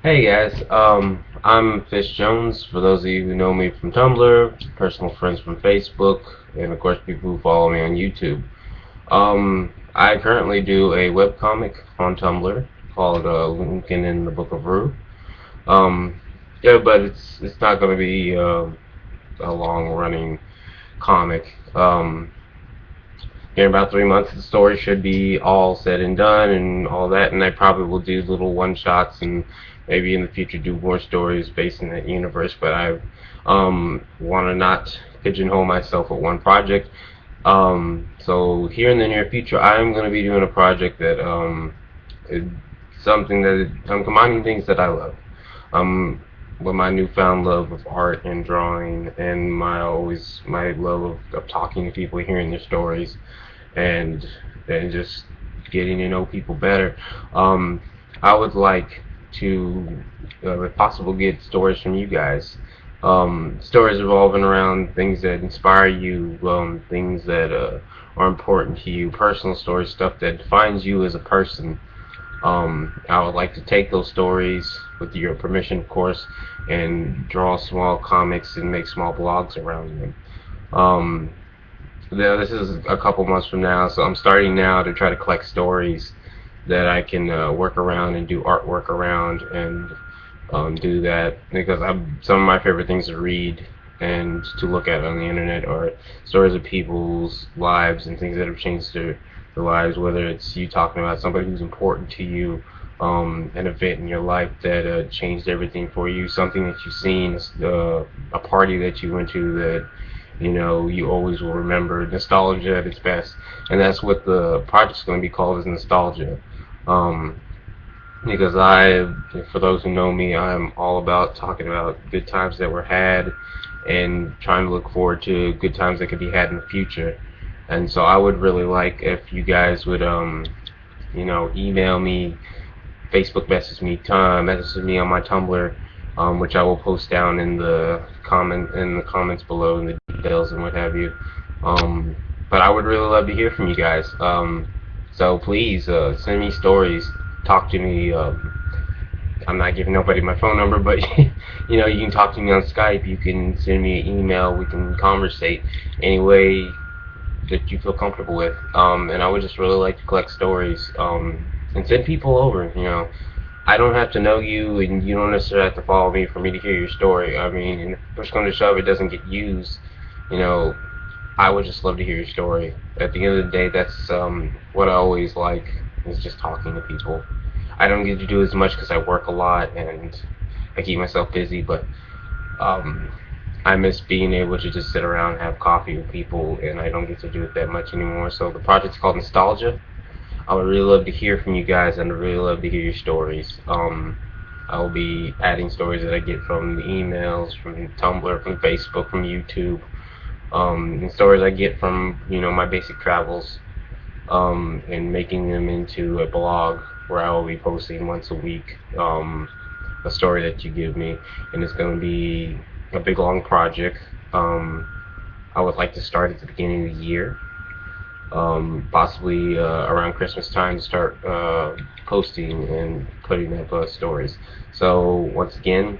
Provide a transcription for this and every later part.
Hey guys, I'm Fish Jones. For those of you who know me from Tumblr, personal friends from Facebook, and of course people who follow me on YouTube. I currently do a webcomic on Tumblr called Lincoln in the Book of Rue. Um, yeah, but it's not going to be a long-running comic. In about 3 months, the story should be all said and done and all that, and I probably will do little one-shots and maybe in the future do more stories based in that universe, but I want to not pigeonhole myself with one project. So here in the near future, I'm going to be doing a project that is something that I'm combining things that I love. Um, with my newfound love of art and drawing, and my love of talking to people, hearing their stories, and just getting to know people better. Um, I would like to, if possible, get stories from you guys. Stories revolving around things that inspire you, things that are important to you, personal stories, stuff that defines you as a person. I would like to take those stories, with your permission, of course, and draw small comics and make small blogs around them. Um, yeah, this is a couple months from now, so I'm starting now to try to collect stories that I can work around and do artwork around and do that because some of my favorite things to read and to look at on the internet are stories of people's lives and things that have changed their lives, whether it's you talking about somebody who's important to you, an event in your life that changed everything for you, something that you've seen, a party that you went to that you always will remember. Nostalgia at its best, and that's what the project's going to be called, is nostalgia. Um, because for those who know me, I'm all about talking about good times that were had and trying to look forward to good times that could be had in the future. And so I would really like if you guys would, email me, Facebook message me on my Tumblr, which I will post down in the comments below, in the details and what have you. Um, but I would really love to hear from you guys. So please send me stories, talk to me. I'm not giving nobody my phone number, but you can talk to me on Skype. You can send me an email. We can conversate any way that you feel comfortable with. And I would just really like to collect stories and send people over. I don't have to know you, and you don't necessarily have to follow me for me to hear your story. I mean, if push comes to shove, it doesn't get used. You know, I would just love to hear your story. At the end of the day, that's what I always like, is just talking to people. I don't get to do as much because I work a lot and I keep myself busy, but um, I miss being able to just sit around and have coffee with people, and I don't get to do it that much anymore. So the project's called Nostalgia. I would really love to hear from you guys, and I'd really love to hear your stories. I will be adding stories that I get from the emails, from Tumblr, from Facebook, from YouTube, and stories I get from my basic travels, and making them into a blog where I will be posting once a week a story that you give me, and it's going to be a big long project. I would like to start at the beginning of the year, possibly around Christmas time, to start posting and putting up stories. So once again,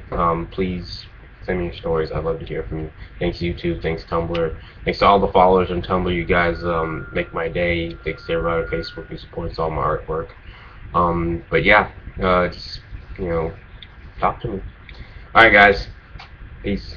please send me your stories. I'd love to hear from you. Thanks YouTube, thanks Tumblr, thanks to all the followers on Tumblr. You guys make my day. Thanks to everybody on Facebook who supports all my artwork. But yeah, just talk to me. All right, guys, peace.